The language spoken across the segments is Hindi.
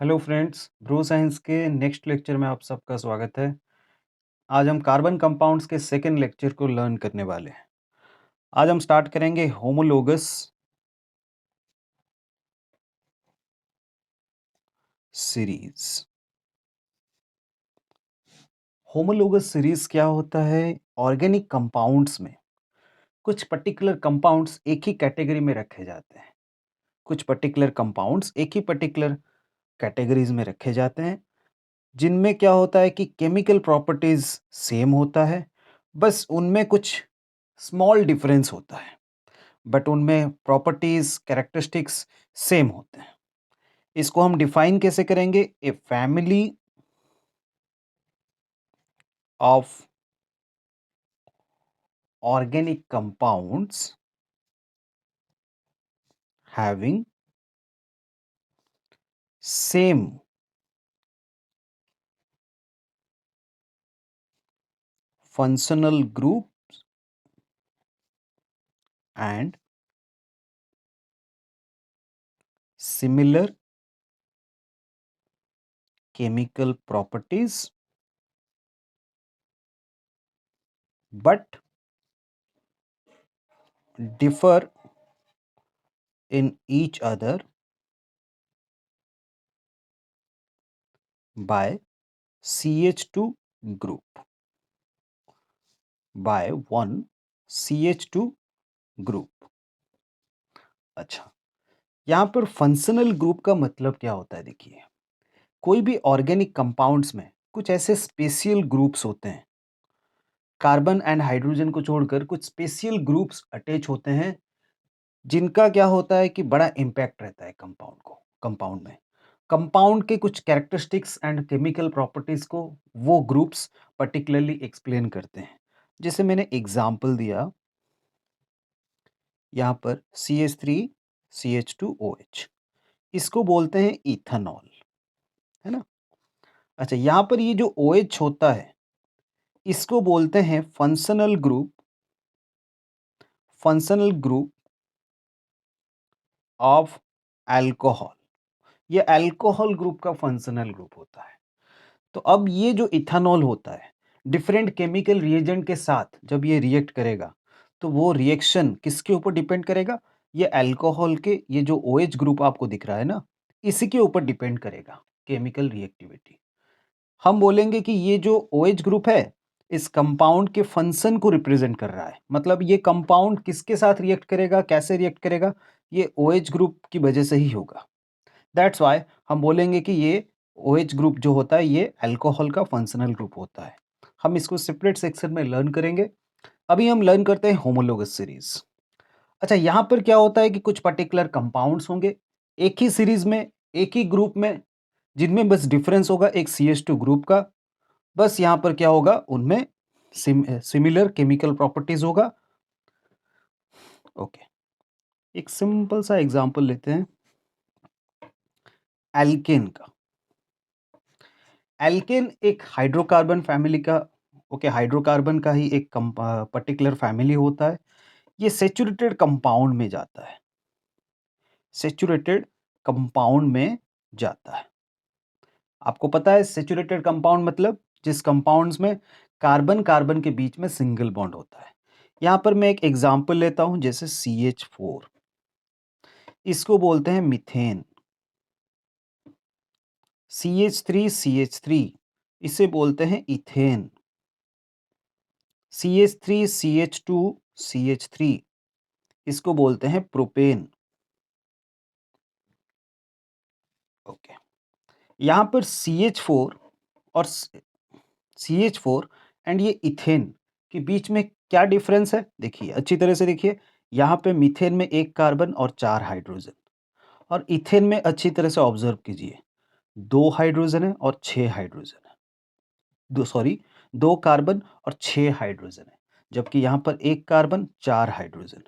हेलो फ्रेंड्स, ब्रो साइंस के नेक्स्ट लेक्चर में आप सबका स्वागत है। आज हम कार्बन कंपाउंड्स के सेकेंड लेक्चर को लर्न करने वाले हैं। आज हम स्टार्ट करेंगे होमोलोगस सीरीज। होमोलोगस सीरीज क्या होता है? ऑर्गेनिक कंपाउंड्स में कुछ पर्टिकुलर कंपाउंड्स एक ही कैटेगरी में रखे जाते हैं। कुछ पर्टिकुलर कंपाउंड्स एक ही पर्टिकुलर कैटेगरीज में रखे जाते हैं, जिनमें क्या होता है कि केमिकल प्रॉपर्टीज सेम होता है, बस उनमें कुछ स्मॉल डिफरेंस होता है, बट उनमें प्रॉपर्टीज कैरेक्टरिस्टिक्स सेम होते हैं। इसको हम डिफाइन कैसे करेंगे? A family of organic compounds having same functional groups and similar chemical properties but differ in each other by CH2 group, by one CH2 group। अच्छा, यहाँ पर फंक्शनल ग्रुप का मतलब क्या होता है? देखिए, कोई भी ऑर्गेनिक कंपाउंड्स में कुछ ऐसे स्पेशल ग्रुप्स होते हैं, कार्बन एंड हाइड्रोजन को छोड़कर कुछ स्पेशल ग्रुप्स अटैच होते हैं, जिनका क्या होता है कि बड़ा इम्पैक्ट रहता है कंपाउंड में। कंपाउंड के कुछ कैरेक्टरिस्टिक्स एंड केमिकल प्रॉपर्टीज को वो ग्रुप्स पर्टिकुलरली एक्सप्लेन करते हैं। जैसे मैंने एग्जांपल दिया, यहाँ पर CH3 CH2OH, इसको बोलते हैं इथेनॉल, है ना। अच्छा, यहाँ पर ये जो OH होता है, इसको बोलते हैं फंक्शनल ग्रुप ऑफ अल्कोहल। ये अल्कोहल ग्रुप का फंक्शनल ग्रुप होता है। तो अब ये जो इथेनॉल होता है, डिफरेंट केमिकल रिएजेंट के साथ जब ये रिएक्ट करेगा, तो वो रिएक्शन किसके ऊपर डिपेंड करेगा? ये अल्कोहल के ये जो OH ग्रुप आपको दिख रहा है ना, इसी के ऊपर डिपेंड करेगा केमिकल रिएक्टिविटी। हम बोलेंगे कि ये जो OH ग्रुप है, इस कंपाउंड के फंक्शन को रिप्रेजेंट कर रहा है। मतलब ये कंपाउंड किसके साथ रिएक्ट करेगा, कैसे रिएक्ट करेगा, ये OH ग्रुप की वजह से ही होगा। दैट्स वाई हम बोलेंगे कि ये OH ग्रुप जो होता है, ये अल्कोहल का फंक्शनल ग्रुप होता है। हम इसको सेपरेट सेक्शन में लर्न करेंगे। अभी हम लर्न करते हैं होमोलोगस सीरीज। अच्छा, यहाँ पर क्या होता है कि कुछ पर्टिकुलर कंपाउंड्स होंगे एक ही सीरीज में, एक ही ग्रुप में, जिनमें बस डिफरेंस होगा एक CH2 ग्रुप का। बस यहाँ पर क्या होगा, उनमें सिमिलर केमिकल प्रॉपर्टीज होगा। ओके, एक सिंपल सा एग्जांपल लेते हैं एल्केन का। एल्केन एक हाइड्रोकार्बन फैमिली का, हाइड्रोकार्बन का ही एक पर्टिकुलर फैमिली होता है। ये सेचुरेटेड कंपाउंड में जाता है, सेचुरेटेड कंपाउंड में जाता है। आपको पता है सेचुरेटेड कंपाउंड मतलब जिस कंपाउंड्स में कार्बन कार्बन के बीच में सिंगल बॉन्ड होता है। यहाँ पर मैं एक एग्जांपल लेता हूं, जैसे CH4, इसको बोलते हैं मीथेन। CH3 इसे बोलते हैं इथेन। CH3 इसको बोलते हैं प्रोपेन। ओके, यहाँ पर CH4 और CH4 एंड ये इथेन के बीच में क्या डिफरेंस है? देखिए, अच्छी तरह से देखिए। यहाँ पे मीथेन में एक कार्बन और 4 हाइड्रोजन, और इथेन में अच्छी तरह से ऑब्जर्व कीजिए, 2 हाइड्रोजन है और 6 हाइड्रोजन है। दो कार्बन और 6 हाइड्रोजन है, जबकि यहाँ पर एक कार्बन 4 हाइड्रोजन।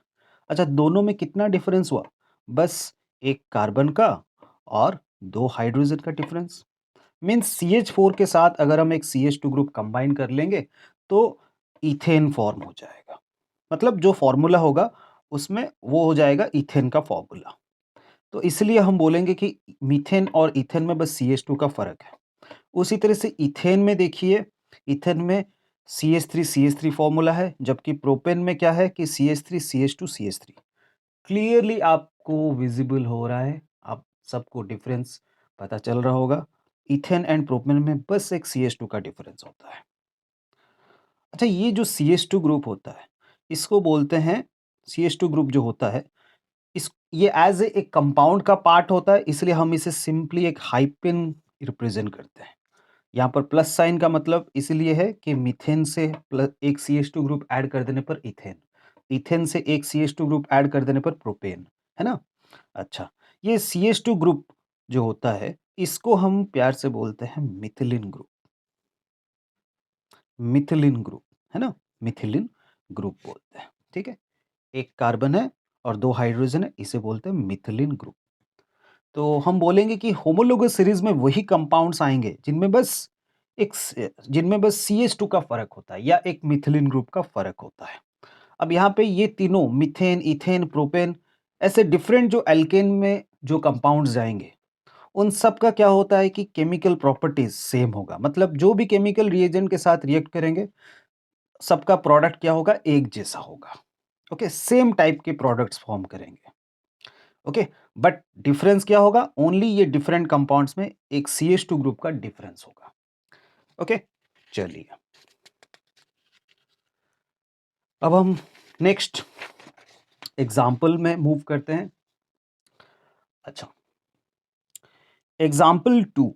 अच्छा, दोनों में कितना डिफरेंस हुआ? बस एक कार्बन का और 2 हाइड्रोजन का डिफरेंस। मीन्स CH4 के साथ अगर हम एक CH2 ग्रुप कंबाइन कर लेंगे, तो इथेन फॉर्म हो जाएगा। मतलब जो फॉर्मूला होगा उसमें वो हो जाएगा इथेन का फॉर्मूला। तो इसलिए हम बोलेंगे कि मीथेन और इथेन में बस CH2 का फ़र्क है। उसी तरह से इथेन में देखिए, इथेन में CH3 फ़ॉर्मूला है, जबकि प्रोपेन में क्या है कि CH3 CH2 CH3। क्लियरली आपको विज़िबल हो रहा है, आप सबको डिफ़रेंस पता चल रहा होगा। इथेन एंड प्रोपेन में बस एक CH2 का डिफ़रेंस होता है। अच्छा, ये जो CH2 ग्रुप होता है, इसको बोलते हैं, CH2 ग्रुप जो होता है, इस ये एज़ एक कंपाउंड का पार्ट होता है, इसलिए हम इसे सिंपली एक हाइफ़न रिप्रेज़ेंट करते हैं। यहाँ पर प्लस साइन का मतलब इसलिए है कि मीथेन से एक CH2 ग्रुप ऐड कर देने पर इथेन, इथेन से एक CH2 ग्रुप ऐड कर देने पर प्रोपेन, है ना? अच्छा, ये CH2 ग्रुप जो होता है, इसको हम प्यार से बोलते हैं मिथिलिन ग्रुप। मिथिलिन ग्रुप, है ना? मिथिलिन ग्रुप बोलते हैं, ठीक है? एक कार्बन है और 2 हाइड्रोजन है, इसे बोलते हैं मिथिलिन ग्रुप। तो हम बोलेंगे कि होमोलोगस सीरीज़ में वही कंपाउंड्स आएँगे जिनमें बस CH2 का फ़र्क होता है या एक मिथिलिन ग्रुप का फ़र्क होता है। अब यहाँ पे ये तीनों मीथेन, इथेन, प्रोपेन ऐसे डिफरेंट जो एल्केन में जो कंपाउंड्स जाएँगे, उन सब का क्या होता है कि केमिकल प्रॉपर्टीज़ सेम होगा। मतलब जो भी केमिकल रिएजेंट के साथ रिएक्ट करेंगे, सबका प्रोडक्ट क्या होगा? एक जैसा होगा। ओके, सेम टाइप के प्रोडक्ट्स फॉर्म करेंगे। ओके, बट डिफरेंस क्या होगा? ओनली ये डिफरेंट कंपाउंड्स में एक CH2 ग्रुप का डिफरेंस होगा। ओके, चलिए अब हम नेक्स्ट एग्जाम्पल में मूव करते हैं। अच्छा, एग्जाम्पल 2,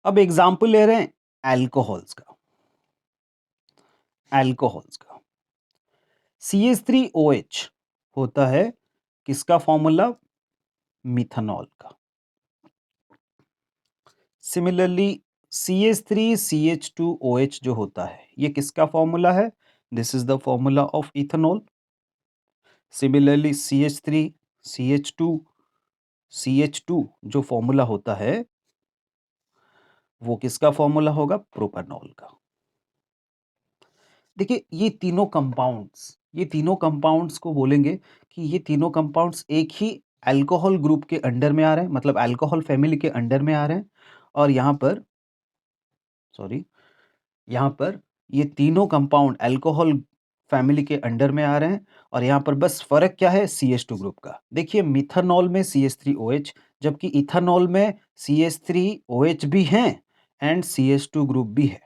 अब एग्जाम्पल ले रहे हैं एल्कोहल्स का। एल्कोहल्स का CH3OH होता है किसका फॉर्मूला? मिथानॉल का। सिमिलरली CH3CH2OH जो होता है, ये किसका फॉर्मूला है? This is the formula of ethanol. Similarly CH3CH2CH2 जो फॉर्मूला होता है, वो किसका फॉर्मूला होगा? प्रोपेनॉल का। देखिए, ये तीनों कंपाउंड्स को बोलेंगे कि ये तीनों कंपाउंड्स एक ही अल्कोहल ग्रुप के अंडर में आ रहे हैं, मतलब अल्कोहल फैमिली के अंडर में आ रहे हैं। और यहाँ पर सॉरी, यहाँ पर ये तीनों कंपाउंड अल्कोहल फैमिली के अंडर में आ रहे हैं और यहाँ पर बस फ़र्क क्या है? CH2 ग्रुप का। देखिए, मिथानॉल में CH3OH, जबकि इथानॉल में CH3OH भी हैं एंड CH2 ग्रुप भी है।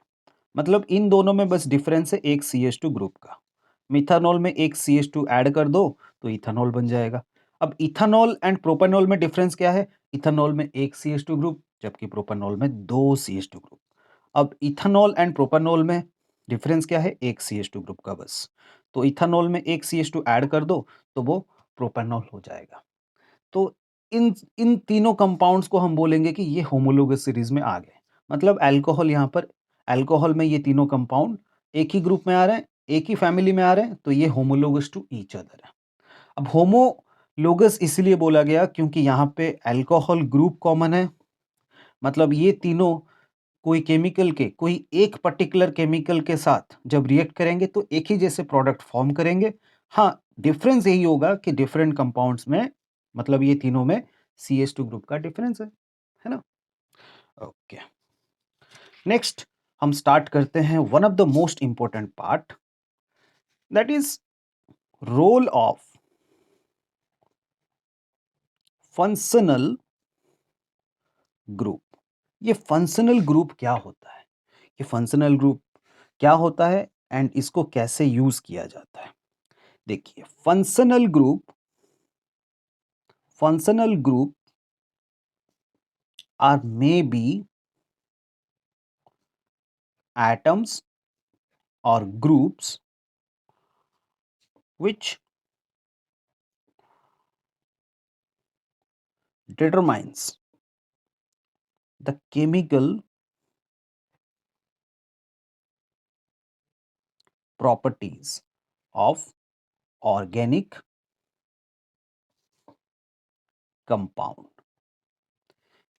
मतलब इन दोनों में बस डिफरेंस है एक CH2 ग्रुप का। मिथानॉल में एक CH2 ऐड कर दो तो इथानॉल बन जाएगा। अब इथानॉल एंड प्रोपेनॉल में डिफरेंस क्या है? इथानॉल में एक CH2 ग्रुप, जबकि प्रोपेनॉल में 2 CH2 ग्रुप। अब इथानॉल एंड प्रोपेनॉल में डिफरेंस क्या है? एक CH2 ग्रुप का बस। तो इथानॉल में एक CH2 ऐड कर दो तो वो प्रोपेनॉल हो जाएगा। तो इन इन तीनों कंपाउंड्स को हम बोलेंगे कि ये होमोलोगस सीरीज में आ गए। मतलब अल्कोहल यहाँ पर अल्कोहल में ये तीनों कंपाउंड एक ही ग्रुप में आ रहे हैं, एक ही फैमिली में आ रहे हैं, तो ये होमोलोगस टू ईच अदर है। अब होमोलोगस इसलिए बोला गया क्योंकि यहाँ पे अल्कोहल ग्रुप कॉमन है। मतलब ये तीनों कोई एक पर्टिकुलर केमिकल के साथ जब रिएक्ट करेंगे तो एक ही जैसे प्रोडक्ट फॉर्म करेंगे। हाँ, डिफरेंस यही होगा कि डिफरेंट कंपाउंड्स में, मतलब ये तीनों में CH2 ग्रुप का डिफरेंस है ना? ओके, नेक्स्ट हम स्टार्ट करते हैं one of the most important part, that is role of functional group. ये फंक्शनल ग्रुप क्या होता है? ये फंक्शनल ग्रुप क्या होता है एंड इसको कैसे यूज किया जाता है? देखिए, functional group are may be atoms or groups which determines the chemical properties of organic compound।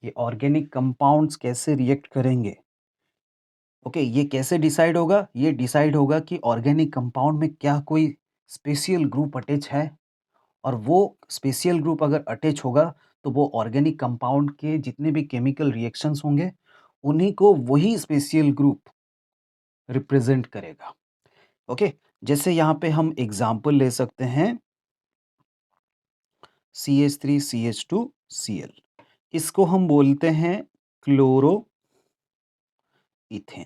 ये ऑर्गेनिक कंपाउंड्स कैसे रिएक्ट करेंगे? ओके, ये कैसे डिसाइड होगा? ये डिसाइड होगा कि ऑर्गेनिक कंपाउंड में क्या कोई स्पेशियल ग्रुप अटैच है और वो स्पेशियल ग्रुप अगर अटैच होगा तो वो ऑर्गेनिक कंपाउंड के जितने भी केमिकल रिएक्शंस होंगे उन्हीं को वही स्पेशियल ग्रुप रिप्रेजेंट करेगा। ओके, जैसे यहाँ पे हम एग्जांपल ले सकते हैं CH3CH2Cl, इसको हम बोलते हैं क्लोरो इथेन।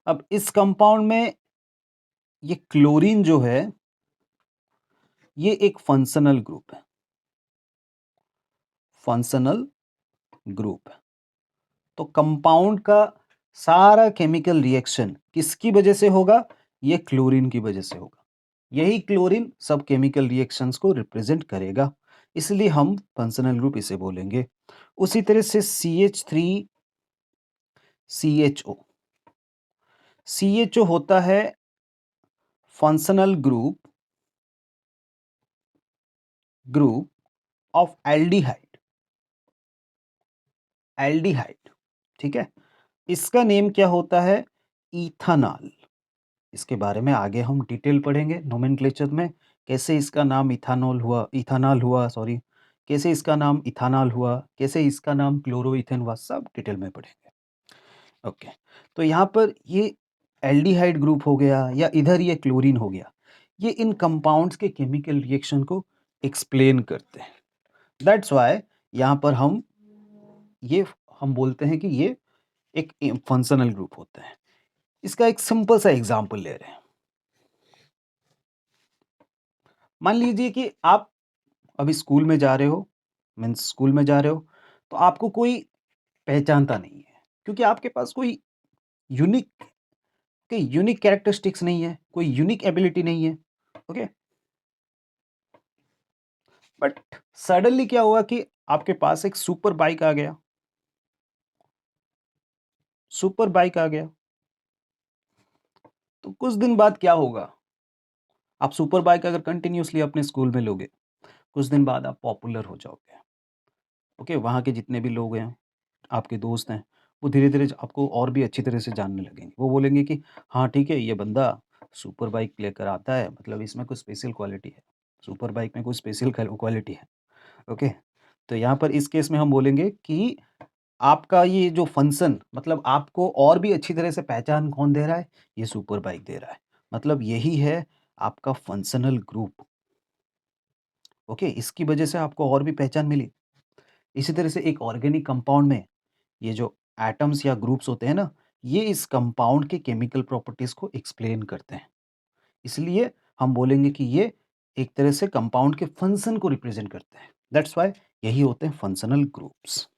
अब इस कंपाउंड में ये क्लोरीन जो है ये एक फंक्शनल ग्रुप है, फंक्शनल ग्रुप है। तो कंपाउंड का सारा केमिकल रिएक्शन किसकी वजह से होगा? ये क्लोरीन की वजह से होगा। यही क्लोरीन सब केमिकल रिएक्शंस को रिप्रेजेंट करेगा, इसलिए हम फंक्शनल ग्रुप इसे बोलेंगे। उसी तरह से CH3CHO, CHO होता है functional group of aldehyde, aldehyde, ठीक है। इसका नेम क्या होता है? इथानॉल। इसके बारे में आगे हम डिटेल पढ़ेंगे नोमेनक्लेचर में, कैसे इसका नाम इथानॉल हुआ, सॉरी, कैसे इसका नाम इथानॉल हुआ, कैसे इसका नाम क्लोरोइथेन हुआ, सब डिटेल में पढ़ेंगे। ओके, तो यहाँ पर ये एल्डिहाइड ग्रुप हो गया या इधर ये क्लोरीन हो गया, ये इन कंपाउंड्स के केमिकल रिएक्शन को एक्सप्लेन करते हैं। दैट्स वाई यहाँ पर ये हम बोलते हैं कि ये एक फंक्शनल ग्रुप होता है। इसका एक सिंपल सा एग्जांपल ले रहे हैं। मान लीजिए कि आप अभी स्कूल में जा रहे हो, मीन्स स्कूल में जा रहे हो, तो आपको कोई पहचानता नहीं है क्योंकि आपके पास कोई यूनिक यूनिक कैरेक्टरिस्टिक्स नहीं है, कोई यूनिक एबिलिटी नहीं है। ओके, बट सडनली क्या हुआ कि आपके पास एक सुपर बाइक आ गया, सुपर बाइक आ गया। तो कुछ दिन बाद क्या होगा? आप सुपर बाइक अगर कंटिन्यूअसली अपने स्कूल में लोगे, कुछ दिन बाद आप पॉपुलर हो जाओगे। ओके, वहाँ के जितने भी लोग हैं, आपके दोस्त हैं, वो धीरे-धीरे आपको और भी अच्छी तरह से जानने लगेंगे। वो बोलेंगे कि हाँ, ठीक है, ये बंदा सुपर बाइक लेकर आता है, मतलब इसमें कुछ स्पेशल क्वालिटी है। सुपर बाइक में कुछ स्पेशल क्वालिटी है। ओके, तो यहाँ पर इस केस में हम बोलेंगे कि आपका ये जो फंक्शन, मतलब आपको और भी अच्छी तरह से पहचान कौन दे रहा है? ये सुपर बाइक दे रहा है। मतलब यही है आपका फंक्शनल ग्रुप। ओके, इसकी वजह से आपको और भी पहचान मिली। इसी तरह से एक ऑर्गेनिक कंपाउंड में ये जो एटम्स या ग्रुप्स होते हैं ना, ये इस कंपाउंड के केमिकल प्रॉपर्टीज को एक्सप्लेन करते हैं। इसलिए हम बोलेंगे कि ये एक तरह से कंपाउंड के फंक्शन को रिप्रेजेंट करते हैं। दैट्स व्हाई यही होते हैं फंक्शनल ग्रुप्स।